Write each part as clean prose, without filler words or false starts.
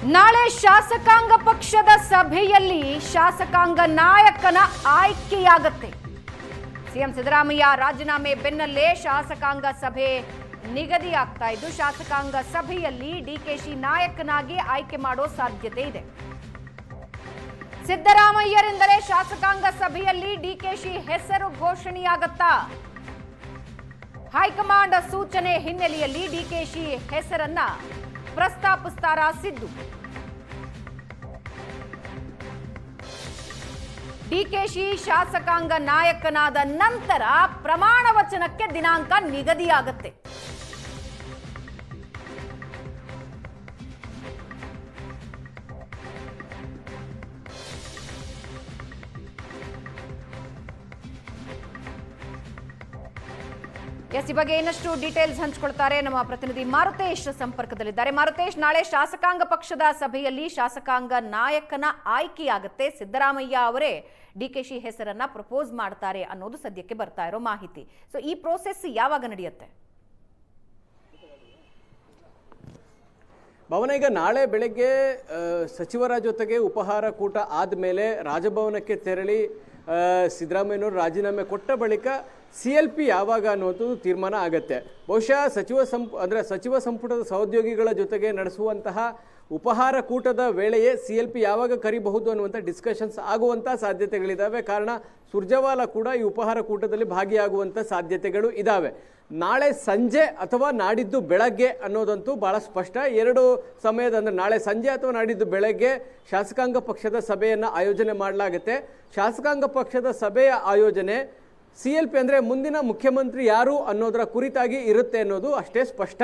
ನಾಳೆ ಶಾಸಕಾಂಗ ಪಕ್ಷದ ಸಭೆಯಲ್ಲಿ ಶಾಸಕಾಂಗ ನಾಯಕನ ಆಯ್ಕೆಯಾಗುತ್ತೆ. ಸಿಎಂ ಸಿದ್ದರಾಮಯ್ಯ ರಾಜೀನಾಮೆ ಬೆನ್ನಲ್ಲೇ ಶಾಸಕಾಂಗ ಸಭೆ ನಿಗದಿಯಾಗ್ತಾ ಇದ್ದು, ಶಾಸಕಾಂಗ ಸಭೆಯಲ್ಲಿ ಡಿಕೆಶಿ ನಾಯಕನಾಗಿ ಆಯ್ಕೆ ಮಾಡೋ ಸಾಧ್ಯತೆ ಇದೆ. ಸಿದ್ದರಾಮಯ್ಯರಿಂದಲೇ ಶಾಸಕಾಂಗ ಸಭೆಯಲ್ಲಿ ಡಿಕೆಶಿ ಹೆಸರು ಘೋಷಣೆಯಾಗುತ್ತಾ? ಹೈಕಮಾಂಡ್ ಸೂಚನೆ ಹಿನ್ನೆಲೆಯಲ್ಲಿ ಡಿಕೆಶಿ ಹೆಸರನ್ನ ಪ್ರಸ್ತಾಪಿಸ್ತಾರಾ ಸಿದ್ದು? ಡಿಕೆಶಿ ಶಾಸಕಾಂಗ ನಾಯಕನಾದ ನಂತರ ಪ್ರಮಾಣ ವಚನಕ್ಕೆ ದಿನಾಂಕ ನಿಗದಿಯಾಗುತ್ತೆ. ಈ ಬಗ್ಗೆ ಇನ್ನಷ್ಟು ಡೀಟೇಲ್ಸ್ ಹಂಚಿಕೊಳ್ತಾರೆ ನಮ್ಮ ಪ್ರತಿನಿಧಿ ಮಾರುತೇಶ್ ಸಂಪರ್ಕದಲ್ಲಿದ್ದಾರೆ. ಮಾರುತೇಶ್, ನಾಳೆ ಶಾಸಕಾಂಗ ಪಕ್ಷದ ಸಭೆಯಲ್ಲಿ ಶಾಸಕಾಂಗ ನಾಯಕನ ಆಯ್ಕೆಯಾಗುತ್ತೆ. ಸಿದ್ದರಾಮಯ್ಯ ಅವರೇ ಡಿಕೆಶಿ ಹೆಸರನ್ನ ಪ್ರಪೋಸ್ ಮಾಡ್ತಾರೆ ಅನ್ನೋದು ಸದ್ಯಕ್ಕೆ ಬರ್ತಾ ಇರೋ ಮಾಹಿತಿ. ಸೊ ಈ ಪ್ರೋಸೆಸ್ ಯಾವಾಗ ನಡೆಯುತ್ತೆ? ಭವನ, ಈಗ ನಾಳೆ ಬೆಳಗ್ಗೆ ಸಚಿವರ ಜೊತೆಗೆ ಉಪಹಾರ ಕೂಟ ಆದಮೇಲೆ ರಾಜಭವನಕ್ಕೆ ತೆರಳಿ ಸಿದ್ದರಾಮಯ್ಯನವರು ರಾಜೀನಾಮೆ ಕೊಟ್ಟ ಬಳಿಕ CLP ಯಾವಾಗ ಅನ್ನೋದು ತೀರ್ಮಾನ ಆಗುತ್ತೆ. ಬಹುಶಃ ಸಚಿವ ಸಂಪುಟದ ಸಹೋದ್ಯೋಗಿಗಳ ಜೊತೆಗೆ ನಡೆಸುವಂತಹ ಉಪಹಾರ ಕೂಟದ ವೇಳೆಯೇ CLP ಯಾವಾಗ ಕರಿಬಹುದು ಅನ್ನುವಂಥ ಡಿಸ್ಕಷನ್ಸ್ ಆಗುವಂಥ ಸಾಧ್ಯತೆಗಳಿದ್ದಾವೆ. ಕಾರಣ ಸುರ್ಜೇವಾಲಾ ಕೂಡ ಈ ಉಪಹಾರ ಕೂಟದಲ್ಲಿ ಭಾಗಿಯಾಗುವಂಥ ಸಾಧ್ಯತೆಗಳು ಇದ್ದಾವೆ. ನಾಳೆ ಸಂಜೆ ಅಥವಾ ನಾಡಿದ್ದು ಬೆಳಗ್ಗೆ ಅನ್ನೋದಂತೂ ಭಾಳ ಸ್ಪಷ್ಟ. ಎರಡು ಸಮಯದ, ಅಂದರೆ ನಾಳೆ ಸಂಜೆ ಅಥವಾ ನಾಡಿದ್ದು ಬೆಳಗ್ಗೆ ಶಾಸಕಾಂಗ ಪಕ್ಷದ ಸಭೆಯನ್ನು ಆಯೋಜನೆ ಮಾಡಲಾಗುತ್ತೆ. ಶಾಸಕಾಂಗ ಪಕ್ಷದ ಸಭೆಯ ಆಯೋಜನೆ CLP ಅಂದರೆ ಮುಂದಿನ ಮುಖ್ಯಮಂತ್ರಿ ಯಾರು ಅನ್ನೋದರ ಕುರಿತಾಗಿ ಇರುತ್ತೆ ಅನ್ನೋದು ಅಷ್ಟೇ ಸ್ಪಷ್ಟ.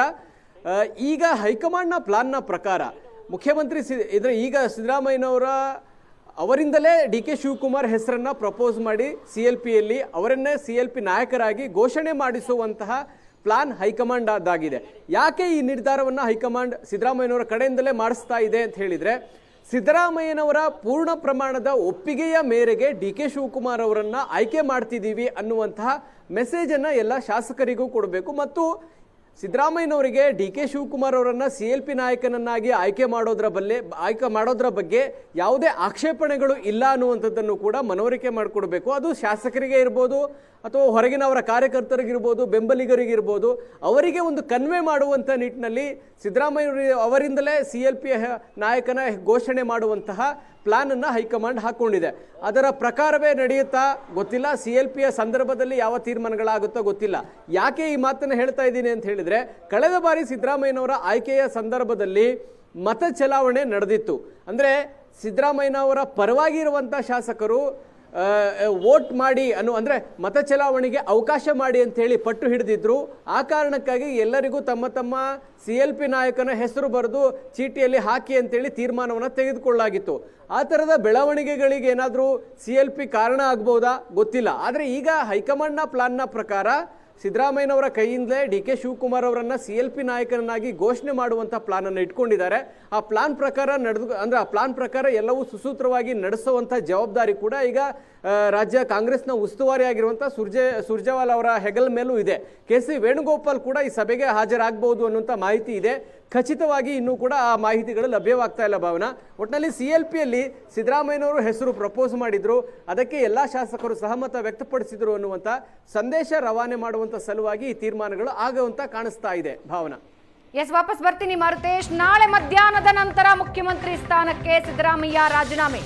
ಈಗ ಹೈಕಮಾಂಡ್ನ ಪ್ಲಾನ್ನ ಪ್ರಕಾರ ಮುಖ್ಯಮಂತ್ರಿ ಈಗ ಸಿದ್ದರಾಮಯ್ಯನವರ ಅವರಿಂದಲೇ DK ಶಿವಕುಮಾರ್ ಹೆಸರನ್ನು ಪ್ರಪೋಸ್ ಮಾಡಿ CLPಯಲ್ಲಿ ಅವರನ್ನೇ CLP ನಾಯಕರಾಗಿ ಘೋಷಣೆ ಮಾಡಿಸುವಂತಹ ಪ್ಲಾನ್ ಹೈಕಮಾಂಡ್ ಆದಾಗಿದೆ. ಯಾಕೆ ಈ ನಿರ್ಧಾರವನ್ನು ಹೈಕಮಾಂಡ್ ಸಿದ್ದರಾಮಯ್ಯನವರ ಕಡೆಯಿಂದಲೇ ಮಾಡಿಸ್ತಾ ಇದೆ ಅಂತ ಹೇಳಿದರೆ, ಸಿದ್ದರಾಮಯ್ಯನವರ ಪೂರ್ಣ ಪ್ರಮಾಣದ ಒಪ್ಪಿಗೆಯ ಮೇರೆಗೆ DK ಶಿವಕುಮಾರ್ ಅವರನ್ನು ಆಯ್ಕೆ ಮಾಡ್ತಿದ್ದೀವಿ ಅನ್ನುವಂತಹ ಮೆಸೇಜನ್ನು ಎಲ್ಲ ಶಾಸಕರಿಗೂ ಕೊಡಬೇಕು. ಮತ್ತು ಸಿದ್ದರಾಮಯ್ಯನವರಿಗೆ DK ಶಿವಕುಮಾರ್ ಅವರನ್ನು CLP ನಾಯಕನನ್ನಾಗಿ ಆಯ್ಕೆ ಮಾಡೋದ್ರ ಬಗ್ಗೆ ಯಾವುದೇ ಆಕ್ಷೇಪಣೆಗಳು ಇಲ್ಲ ಅನ್ನುವಂಥದ್ದನ್ನು ಕೂಡ ಮನವರಿಕೆ ಮಾಡಿಕೊಡ್ಬೇಕು. ಅದು ಶಾಸಕರಿಗೆ ಇರ್ಬೋದು ಅಥವಾ ಹೊರಗಿನವರ ಕಾರ್ಯಕರ್ತರಿಗಿರ್ಬೋದು, ಬೆಂಬಲಿಗರಿಗಿರ್ಬೋದು, ಅವರಿಗೆ ಒಂದು ಕನ್ವೆ ಮಾಡುವಂಥ ನಿಟ್ಟಿನಲ್ಲಿ ಸಿದ್ದರಾಮಯ್ಯ ಅವರಿಂದಲೇ CLP ನಾಯಕನ ಘೋಷಣೆ ಮಾಡುವಂತಹ ಪ್ಲಾನನ್ನು ಹೈಕಮಾಂಡ್ ಹಾಕ್ಕೊಂಡಿದೆ. ಅದರ ಪ್ರಕಾರವೇ ನಡೆಯುತ್ತಾ ಗೊತ್ತಿಲ್ಲ. CLPಯ ಸಂದರ್ಭದಲ್ಲಿ ಯಾವ ತೀರ್ಮಾನಗಳಾಗುತ್ತೋ ಗೊತ್ತಿಲ್ಲ. ಯಾಕೆ ಈ ಮಾತನ್ನು ಹೇಳ್ತಾ ಇದ್ದೀನಿ ಅಂತ ಹೇಳಿದರೆ, ಕಳೆದ ಬಾರಿ ಸಿದ್ದರಾಮಯ್ಯನವರ ಆಯ್ಕೆಯ ಸಂದರ್ಭದಲ್ಲಿ ಮತ ಚಲಾವಣೆ ನಡೆದಿತ್ತು. ಅಂದರೆ ಸಿದ್ದರಾಮಯ್ಯನವರ ಪರವಾಗಿ ಇರುವಂಥ ಶಾಸಕರು ವೋಟ್ ಮಾಡಿ ಅಂದರೆ ಮತ ಚಲಾವಣೆಗೆ ಅವಕಾಶ ಮಾಡಿ ಅಂತ ಹೇಳಿ ಪಟ್ಟು ಹಿಡಿದಿದ್ರು. ಆ ಕಾರಣಕ್ಕಾಗಿ ಎಲ್ಲರಿಗೂ ತಮ್ಮ ತಮ್ಮ CLP ನಾಯಕನ ಹೆಸರು ಬರೆದು ಚೀಟಿಯಲ್ಲಿ ಹಾಕಿ ಅಂತೇಳಿ ತೀರ್ಮಾನವನ್ನು ತೆಗೆದುಕೊಳ್ಳಲಾಗಿತ್ತು. ಆ ಥರದ ಬೆಳವಣಿಗೆಗಳಿಗೆ ಏನಾದರೂ CLP ಕಾರಣ ಆಗ್ಬೋದಾ ಗೊತ್ತಿಲ್ಲ. ಆದರೆ ಈಗ ಹೈಕಮಾಂಡ್ನ ಪ್ಲಾನ್ನ ಪ್ರಕಾರ ಸಿದ್ದರಾಮಯ್ಯನವರ ಕೈಯಿಂದಲೇ DK ಶಿವಕುಮಾರ್ ಅವರನ್ನು CLP ನಾಯಕನನ್ನಾಗಿ ಘೋಷಣೆ ಮಾಡುವಂಥ ಪ್ಲಾನನ್ನು ಇಟ್ಕೊಂಡಿದ್ದಾರೆ. ಆ ಪ್ಲಾನ್ ಪ್ರಕಾರ ಎಲ್ಲವೂ ಸುಸೂತ್ರವಾಗಿ ನಡೆಸುವಂಥ ಜವಾಬ್ದಾರಿ ಕೂಡ ಈಗ ರಾಜ್ಯ ಕಾಂಗ್ರೆಸ್ನ ಉಸ್ತುವಾರಿ ಆಗಿರುವಂಥ ಸುರ್ಜೇವಾಲಾ ಅವರ ಹೆಗಲ ಮೇಲೂ ಇದೆ. KC ವೇಣುಗೋಪಾಲ್ ಕೂಡ ಈ ಸಭೆಗೆ ಹಾಜರಾಗಬಹುದು ಅನ್ನುವಂಥ ಮಾಹಿತಿ ಇದೆ. ಖಚಿತವಾಗಿ ಇನ್ನೂ ಕೂಡ ಆ ಮಾಹಿತಿಗಳು ಲಭ್ಯವಾಗ್ತಾ ಇಲ್ಲ ಭಾವನಾ. ಒಟ್ಟಿನಲ್ಲಿ CLPಯಲ್ಲಿ ಸಿದ್ದರಾಮಯ್ಯನವರು ಹೆಸರು ಪ್ರಪೋಸ್ ಮಾಡಿದ್ರು, ಅದಕ್ಕೆ ಎಲ್ಲ ಶಾಸಕರು ಸಹಮತ ವ್ಯಕ್ತಪಡಿಸಿದ್ರು ಅನ್ನುವಂಥ ಸಂದೇಶ ರವಾನೆ ಮಾಡುವಂಥ ಸಲುವಾಗಿ ಈ ತೀರ್ಮಾನಗಳು ಆಗುವಂತ ಕಾಣಿಸ್ತಾ ಇದೆ ಭಾವನಾ. ಎಸ್, ವಾಪಸ್ ಬರ್ತೀನಿ ಮಾರುತೇಶ್. ನಾಳೆ ಮಧ್ಯಾಹ್ನದ ನಂತರ ಮುಖ್ಯಮಂತ್ರಿ ಸ್ಥಾನಕ್ಕೆ ಸಿದ್ದರಾಮಯ್ಯ ರಾಜೀನಾಮೆ.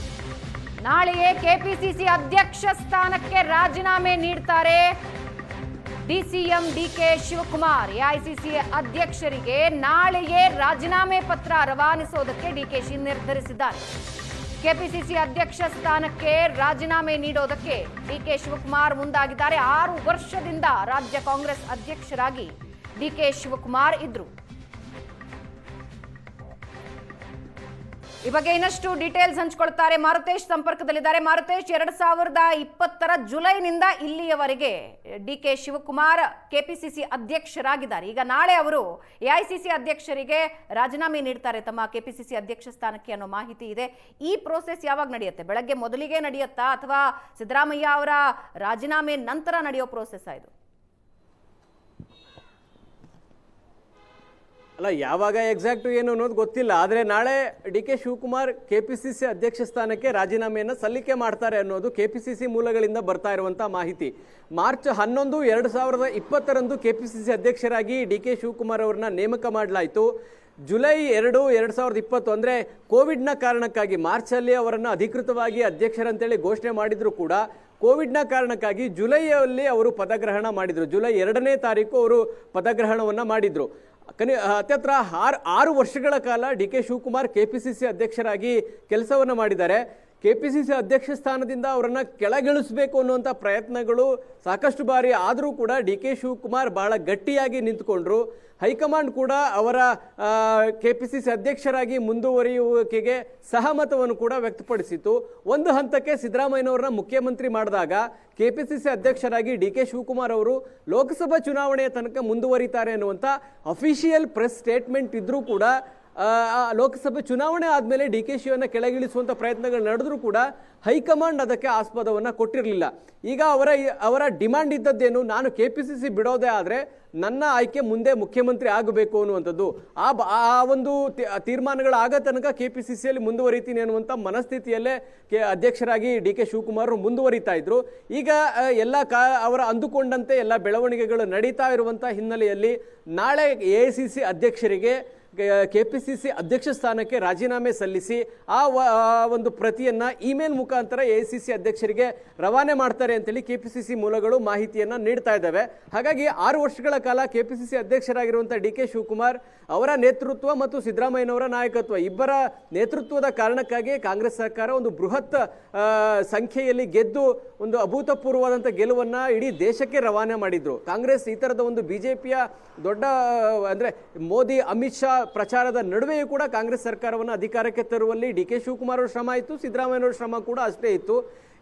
ನಾಳೆಯೇ KPCC ಅಧ್ಯಕ್ಷ ಸ್ಥಾನಕ್ಕೆ ರಾಜೀನಾಮೆ ನೀಡ್ತಾರೆ DCM DK ಶಿವಕುಮಾರ್. AICC ಅಧ್ಯಕ್ಷರಿಗೆ ನಾಳೆಯೇ ರಾಜೀನಾಮೆ ಪತ್ರ ರವಾನಿಸೋದಕ್ಕೆ DKಶಿ ನಿರ್ಧರಿಸಿದ್ದಾರೆ. KPCC ಅಧ್ಯಕ್ಷ ಸ್ಥಾನಕ್ಕೆ ರಾಜೀನಾಮೆ ನೀಡೋದಕ್ಕೆ DK ಶಿವಕುಮಾರ್ ಮುಂದಾಗಿದ್ದಾರೆ. 6 ವರ್ಷದಿಂದ ರಾಜ್ಯ ಕಾಂಗ್ರೆಸ್ ಅಧ್ಯಕ್ಷರಾಗಿ DK ಶಿವಕುಮಾರ್ ಇದ್ರು. ಈ ಬಗ್ಗೆ ಇನ್ನಷ್ಟು ಡೀಟೇಲ್ಸ್ ಹಂಚಿಕೊಳ್ತಾರೆ ಮಾರುತೇಶ್ ಸಂಪರ್ಕದಲ್ಲಿದ್ದಾರೆ. ಮಾರುತೇಶ್, 2020 ಜುಲೈನಿಂದ ಇಲ್ಲಿಯವರೆಗೆ DK ಶಿವಕುಮಾರ್ KPCC ಅಧ್ಯಕ್ಷರಾಗಿದ್ದಾರೆ. ಈಗ ನಾಳೆ ಅವರು AICC ಅಧ್ಯಕ್ಷರಿಗೆ ರಾಜೀನಾಮೆ ನೀಡ್ತಾರೆ ತಮ್ಮ KPCC ಅಧ್ಯಕ್ಷ ಸ್ಥಾನಕ್ಕೆ ಅನ್ನೋ ಮಾಹಿತಿ ಇದೆ. ಈ ಪ್ರೋಸೆಸ್ ಯಾವಾಗ ನಡೆಯುತ್ತೆ? ಬೆಳಗ್ಗೆ ಮೊದಲಿಗೆ ನಡೆಯುತ್ತಾ ಅಥವಾ ಸಿದ್ದರಾಮಯ್ಯ ಅವರ ರಾಜೀನಾಮೆ ನಂತರ ನಡೆಯೋ ಪ್ರೋಸೆಸ್ ಇದು? ಅಲ್ಲ, ಯಾವಾಗ ಎಕ್ಸಾಕ್ಟ್ ಏನು ಅನ್ನೋದು ಗೊತ್ತಿಲ್ಲ. ಆದರೆ ನಾಳೆ ಡಿ ಕೆ ಶಿವಕುಮಾರ್ ಕೆಪಿಸಿಸಿ ಅಧ್ಯಕ್ಷ ಸ್ಥಾನಕ್ಕೆ ರಾಜೀನಾಮೆಯನ್ನು ಸಲ್ಲಿಕೆ ಮಾಡ್ತಾರೆ ಅನ್ನೋದು ಕೆಪಿಸಿಸಿ ಮೂಲಗಳಿಂದ ಬರ್ತಾ ಇರುವಂತಹ ಮಾಹಿತಿ. ಮಾರ್ಚ್ 11, 2020 ಕೆಪಿಸಿಸಿ ಅಧ್ಯಕ್ಷರಾಗಿ ಡಿ ಕೆ ಶಿವಕುಮಾರ್ ಅವರನ್ನ ನೇಮಕ ಮಾಡಲಾಯಿತು. ಜುಲೈ 2, 2020 ಅಂದರೆ ಕೋವಿಡ್ನ ಕಾರಣಕ್ಕಾಗಿ ಮಾರ್ಚಲ್ಲಿ ಅವರನ್ನು ಅಧಿಕೃತವಾಗಿ ಅಧ್ಯಕ್ಷರಂತೇಳಿ ಘೋಷಣೆ ಮಾಡಿದ್ರು ಕೂಡ ಕೋವಿಡ್ನ ಕಾರಣಕ್ಕಾಗಿ ಜುಲೈಯಲ್ಲಿ ಅವರು ಪದಗ್ರಹಣ ಮಾಡಿದರು. ಜುಲೈ 2ನೇ ತಾರೀಕು ಅವರು ಪದಗ್ರಹಣವನ್ನು ಮಾಡಿದರು. ಹತ್ತತ್ರ 6 ವರ್ಷಗಳ ಕಾಲ ಡಿ ಕೆ ಶಿವಕುಮಾರ್ ಕೆಪಿಸಿಸಿ ಅಧ್ಯಕ್ಷರಾಗಿ ಕೆಲಸವನ್ನು ಮಾಡಿದ್ದಾರೆ. ಕೆಪಿಸಿಸಿ ಅಧ್ಯಕ್ಷ ಸ್ಥಾನದಿಂದ ಅವರನ್ನು ಕೆಳಗಿಳಿಸಬೇಕು ಅನ್ನುವಂಥ ಪ್ರಯತ್ನಗಳು ಸಾಕಷ್ಟು ಬಾರಿ ಆದರೂ ಕೂಡ ಡಿ ಕೆ ಶಿವಕುಮಾರ್ ಬಹಳ ಗಟ್ಟಿಯಾಗಿ ನಿಂತುಕೊಂಡ್ರು. ಹೈಕಮಾಂಡ್ ಕೂಡ ಅವರ ಕೆಪಿಸಿಸಿ ಅಧ್ಯಕ್ಷರಾಗಿ ಮುಂದುವರಿಯುವಿಕೆಗೆ ಸಹಮತವನ್ನು ಕೂಡ ವ್ಯಕ್ತಪಡಿಸಿತು. ಒಂದು ಹಂತಕ್ಕೆ ಸಿದ್ದರಾಮಯ್ಯನವರನ್ನ ಮುಖ್ಯಮಂತ್ರಿ ಮಾಡಿದಾಗ ಕೆಪಿಸಿಸಿ ಅಧ್ಯಕ್ಷರಾಗಿ ಡಿ ಕೆ ಶಿವಕುಮಾರ್ ಅವರು ಲೋಕಸಭಾ ಚುನಾವಣೆಯ ತನಕ ಮುಂದುವರಿತಾರೆ ಅನ್ನುವಂಥ ಅಫಿಷಿಯಲ್ ಪ್ರೆಸ್ ಸ್ಟೇಟ್ಮೆಂಟ್ ಇದ್ರೂ ಕೂಡ ಲೋಕಸಭೆ ಚುನಾವಣೆ ಆದಮೇಲೆ ಡಿ ಕೆ ಶಿವನ್ನ ಕೆಳಗಿಳಿಸುವಂಥ ಪ್ರಯತ್ನಗಳು ನಡೆದರೂ ಕೂಡ ಹೈಕಮಾಂಡ್ ಅದಕ್ಕೆ ಆಸ್ಪದವನ್ನು ಕೊಟ್ಟಿರಲಿಲ್ಲ. ಈಗ ಅವರ ಡಿಮಾಂಡ್ ಇದ್ದದ್ದೇನು, ನಾನು ಕೆಪಿಸಿಸಿ ಬಿಡೋದೇ ಆದರೆ ನನ್ನ ಆಯ್ಕೆ ಮುಂದೆ ಮುಖ್ಯಮಂತ್ರಿ ಆಗಬೇಕು ಅನ್ನುವಂಥದ್ದು. ಆ ಒಂದು ತೀರ್ಮಾನಗಳಾಗ ತನಕ ಕೆಪಿಸಿಸಿಯಲ್ಲಿ ಮುಂದುವರಿತೀನಿ ಅನ್ನುವಂಥ ಮನಸ್ಥಿತಿಯಲ್ಲೇ ಅಧ್ಯಕ್ಷರಾಗಿ ಡಿ ಕೆ ಶಿವಕುಮಾರ್ ಮುಂದುವರಿತಾ ಇದ್ರು. ಈಗ ಎಲ್ಲ ಅವರ ಅಂದುಕೊಂಡಂತೆ ಎಲ್ಲ ಬೆಳವಣಿಗೆಗಳು ನಡೀತಾ ಇರುವಂಥ ಹಿನ್ನೆಲೆಯಲ್ಲಿ ನಾಳೆ ಎಐಸಿಸಿ ಅಧ್ಯಕ್ಷರಿಗೆ ಕೆಪಿಸಿಸಿ ಅಧ್ಯಕ್ಷ ಸ್ಥಾನಕ್ಕೆ ರಾಜೀನಾಮೆ ಸಲ್ಲಿಸಿ ಆ ಒಂದು ಪ್ರತಿಯನ್ನ ಇಮೇಲ್ ಮುಖಾಂತರ ಎಐಸಿಸಿ ಅಧ್ಯಕ್ಷರಿಗೆ ರವಾನೆ ಮಾಡ್ತಾರೆ ಅಂತೇಳಿ ಕೆಪಿಸಿಸಿ ಮೂಲಗಳು ಮಾಹಿತಿಯನ್ನ ನೀಡ್ತಾ ಇದ್ದಾವೆ. ಹಾಗಾಗಿ 6 ವರ್ಷಗಳ ಕಾಲ ಕೆಪಿಸಿಸಿ ಅಧ್ಯಕ್ಷರಾಗಿರುವಂತಹ ಡಿ ಕೆ ಶಿವಕುಮಾರ್ ಅವರ ನೇತೃತ್ವ ಮತ್ತು ಸಿದ್ದರಾಮಯ್ಯನವರ ನಾಯಕತ್ವ ಇಬ್ಬರ ನೇತೃತ್ವದ ಕಾರಣಕ್ಕಾಗಿ ಕಾಂಗ್ರೆಸ್ ಸರ್ಕಾರ ಒಂದು ಬೃಹತ್ ಸಂಖ್ಯೆಯಲ್ಲಿ ಗೆದ್ದು ಒಂದು ಅಭೂತಪೂರ್ವವಾದಂಥ ಗೆಲುವನ್ನ ಇಡೀ ದೇಶಕ್ಕೆ ರವಾನೆ ಮಾಡಿದ್ರು. ಕಾಂಗ್ರೆಸ್ ಈ ತರದ ಒಂದು ಬಿಜೆಪಿಯ ದೊಡ್ಡ ಅಂದ್ರೆ ಮೋದಿ ಅಮಿತ್ ಶಾ ಪ್ರಚಾರದ ನಡುವೆಯೂ ಕೂಡ ಕಾಂಗ್ರೆಸ್ ಸರ್ಕಾರವನ್ನು ಅಧಿಕಾರಕ್ಕೆ ತರುವಲ್ಲಿ ಡಿ ಕೆ ಶಿವಕುಮಾರ್ ಅವರ ಶ್ರಮ ಇತ್ತು, ಸಿದ್ದರಾಮಯ್ಯನವರ ಶ್ರಮ ಕೂಡ ಅಷ್ಟೇ ಇತ್ತು.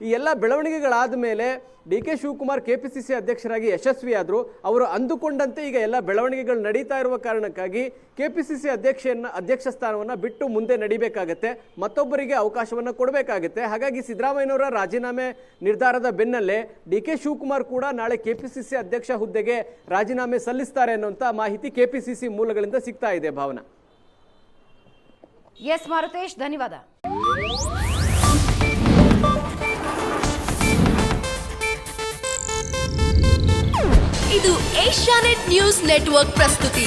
ಈ ಎಲ್ಲ ಬೆಳವಣಿಗೆಗಳಾದ ಮೇಲೆ ಡಿ ಕೆ ಶಿವಕುಮಾರ್ ಕೆಪಿಸಿಸಿ ಅಧ್ಯಕ್ಷರಾಗಿ ಯಶಸ್ವಿಯಾದರು. ಅವರು ಅಂದುಕೊಂಡಂತೆ ಈಗ ಎಲ್ಲ ಬೆಳವಣಿಗೆಗಳು ನಡೀತಾ ಇರುವ ಕಾರಣಕ್ಕಾಗಿ ಕೆಪಿಸಿಸಿ ಅಧ್ಯಕ್ಷ ಸ್ಥಾನವನ್ನು ಬಿಟ್ಟು ಮುಂದೆ ನಡಿಬೇಕಾಗತ್ತೆ, ಮತ್ತೊಬ್ಬರಿಗೆ ಅವಕಾಶವನ್ನು ಕೊಡಬೇಕಾಗತ್ತೆ. ಹಾಗಾಗಿ ಸಿದ್ದರಾಮಯ್ಯನವರ ರಾಜೀನಾಮೆ ನಿರ್ಧಾರದ ಬೆನ್ನಲ್ಲೇ ಡಿ ಕೆ ಶಿವಕುಮಾರ್ ಕೂಡ ನಾಳೆ ಕೆಪಿಸಿಸಿ ಅಧ್ಯಕ್ಷ ಹುದ್ದೆಗೆ ರಾಜೀನಾಮೆ ಸಲ್ಲಿಸ್ತಾರೆ ಅನ್ನುವಂಥ ಮಾಹಿತಿ ಕೆಪಿಸಿಸಿ ಮೂಲಗಳಿಂದ ಸಿಗ್ತಾ ಇದೆ. ಭಾವನಾ. ಎಸ್ ಮಾರುತೇಶ್, ಧನ್ಯವಾದ. ಇದು ಏಷ್ಯಾನೆಟ್ ನ್ಯೂಸ್ ನೆಟ್ವರ್ಕ್ ಪ್ರಸ್ತುತಿ.